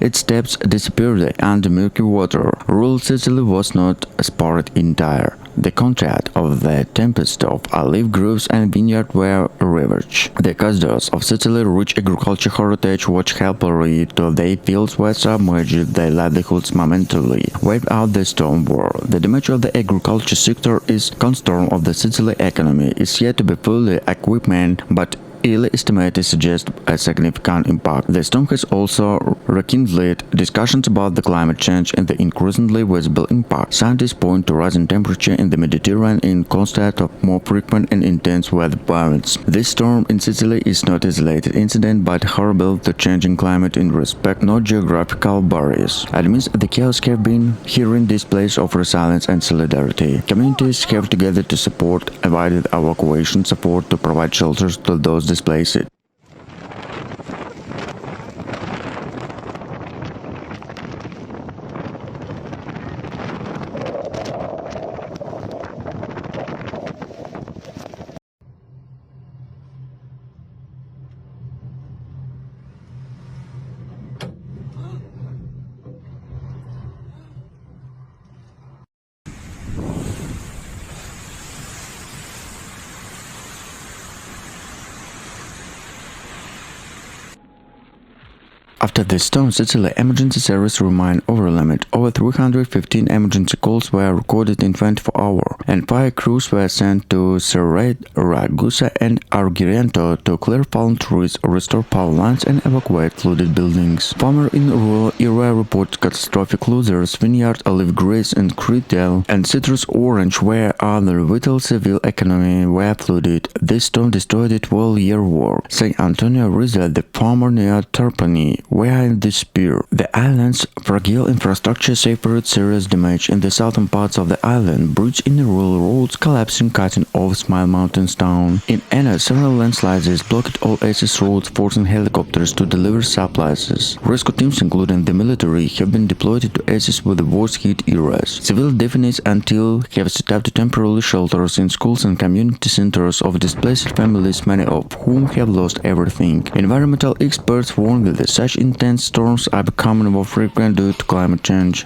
Its depths disappeared under murky water. Rural Sicily was not spared entire. The contrast of the tempest of olive groves and vineyards were ravaged. The castles of Sicily, rich agricultural heritage, which helpfully to their fields were submerged, their livelihoods momentarily wiped out the storm war. The damage of the agriculture sector is cornerstone of the Sicily economy is yet to be fully equipped, but early estimates suggest a significant impact. The storm has also rekindled discussions about the climate change and the increasingly visible impact. Scientists point to rising temperature in the Mediterranean in contrast of more frequent and intense weather patterns. This storm in Sicily is not an isolated incident but horrible to changing climate in respect not geographical barriers. Amidst the chaos have been hearing displays of resilience and solidarity. Communities have together to support provided evacuation support to provide shelters to those displaced. After the storm, Sicily emergency service remained overwhelmed. Over 315 emergency calls were recorded in 24 hours, and fire crews were sent to Cerrate, Ragusa, and Argento to clear fallen trees, restore power lines, and evacuate flooded buildings. Farmers in rural area report catastrophic losses. Vineyard, olive grapes, and retail and citrus orange, where other vital civil economy were flooded. This storm destroyed a 12-year war. St. Antonio Rizal, the farmer near Trapani, were in despair. The island's fragile infrastructure suffered serious damage in the southern parts of the island. Bridges in the rural roads collapsing, cutting off Smile Mountains town. In Enna, several landslides blocked all access roads, forcing helicopters to deliver supplies. Rescue teams, including the military, have been deployed to assist with the worst-hit areas. Civil defenders until have set up temporary shelters in schools and community centers of displaced families, many of whom have lost everything. Environmental experts warn that such intense storms are becoming more frequent due to climate change.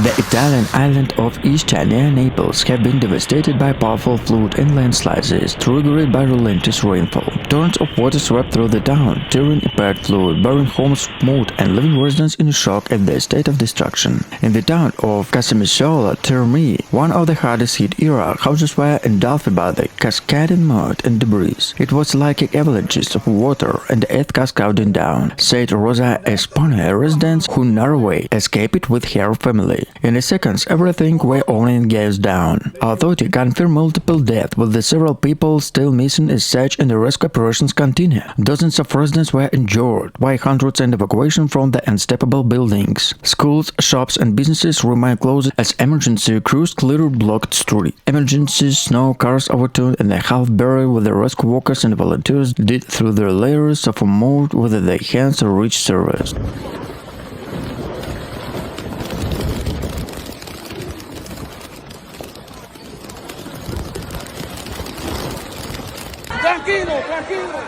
The Italian island of Ischia near Naples have been devastated by powerful flood and landslides triggered by relentless rainfall. Torrents of water swept through the town, tearing apart flood, burying homes, smote, and leaving residents in shock at the state of destruction. In the town of Casamicciola Termini, one of the hardest hit era, houses were engulfed by the cascading mud and debris. It was like avalanches of water and the earth cascading down, said Rosa Espana, a resident who narrowly escaped with her family. In a second, everything were only gazed down. Authorities confirmed multiple deaths, with the several people still missing as such, and the rescue operations continue. Dozens of residents were injured, while hundreds and evacuation from the unsteppable buildings. Schools, shops, and businesses remain closed as emergency crews cleared blocked streets. Emergency snow cars overturned and a half buried with the rescue workers and volunteers did through their layers of mud with their hands to reach surface. Tranquilo, tranquilo.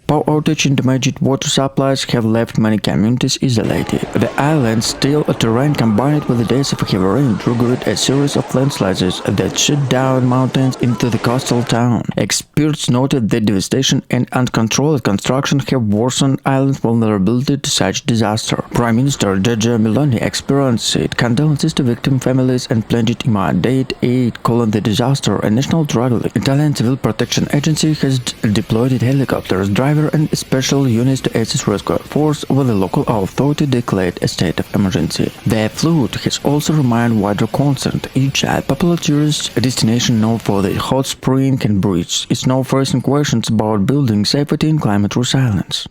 Power outage and damaged water supplies have left many communities isolated. The island's still terrain combined with the days of heavy rain triggered a series of landslides that shut down mountains into the coastal town. Experts noted that devastation and uncontrolled construction have worsened island's vulnerability to such disaster. Prime Minister Giorgia Meloni experienced condolences to victim families and pledged immediate aid, calling the disaster a national tragedy. Italian Civil Protection Agency has deployed helicopters, driver helicopter and special units to assist rescue force, with the local authority declared a state of emergency. The flood has also remained wider concern. Each popular tourist destination known for the hot spring and bridge is now facing questions about building safety and climate resilience.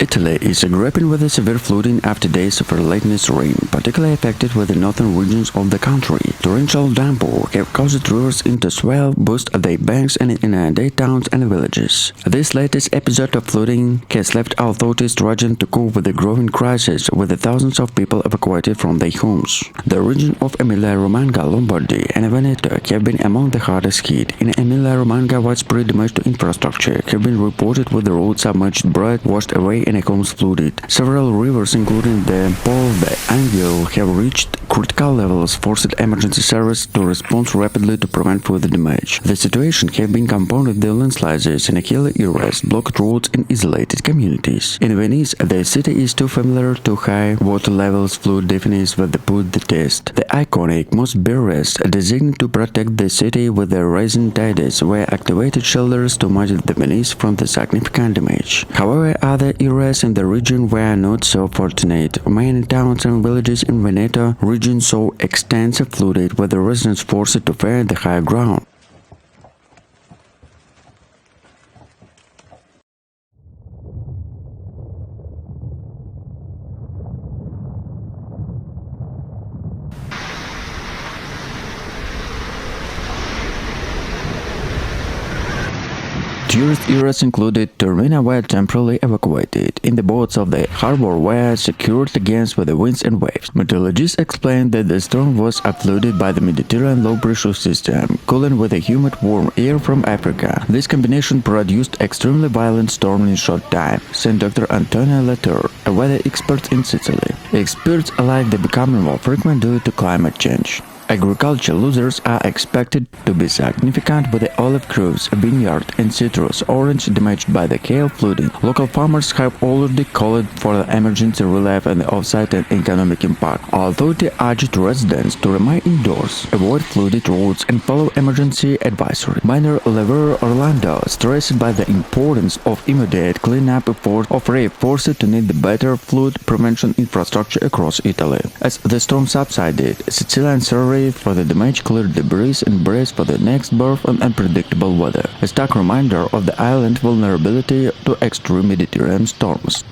Italy is grappling with a severe flooding after days of relentless rain, particularly affected with the northern regions of the country. Torrential downpours have caused rivers to swell, burst their banks, and inundate towns and villages. This latest episode of flooding has left authorities struggling to cope with the growing crisis, with thousands of people evacuated from their homes. The region of Emilia-Romagna, Lombardy, and Veneto have been among the hardest hit. In Emilia-Romagna, widespread damage to infrastructure have been reported, with the roads submerged, bridges washed away, and homes flooded. Several rivers, including the Po, the Anguil, have reached critical levels, forcing emergency services to respond rapidly to prevent further damage. The situation has been compounded with landslides and hilly areas, blocked roads, and isolated communities. In Venice, the city is too familiar to high water levels. Flood definitions were put the test. The iconic most barriers designed to protect the city with the rising tides were activated shelters to mitigate the Venice from the significant damage. However, other areas in the region were not so fortunate. Many towns and villages in Veneto region saw extensive flooding, with the residents forced to fare the higher ground. Tourist areas included Taormina were temporarily evacuated. In the boats of the harbor were secured against the winds and waves. Meteorologists explained that the storm was uploaded by the Mediterranean low-pressure system, cooling with a humid warm air from Africa. This combination produced extremely violent storm in a short time, said Dr. Antonio Latour, a weather expert in Sicily. Experts alike, they becoming more frequent due to climate change. Agricultural losses are expected to be significant, with the olive groves, vineyard, and citrus orange damaged by the hail flooding. Local farmers have already called for the emergency relief and the offsite and economic impact. Authority urged residents to remain indoors, avoid flooded roads, and follow emergency advisory. Mayor Lever Orlando stressed by the importance of immediate cleanup efforts of forced to need the better flood prevention infrastructure across Italy. As the storm subsided, Sicilian survey for the damage cleared debris and braced for the next burst of unpredictable weather, a stark reminder of the island's vulnerability to extreme Mediterranean storms.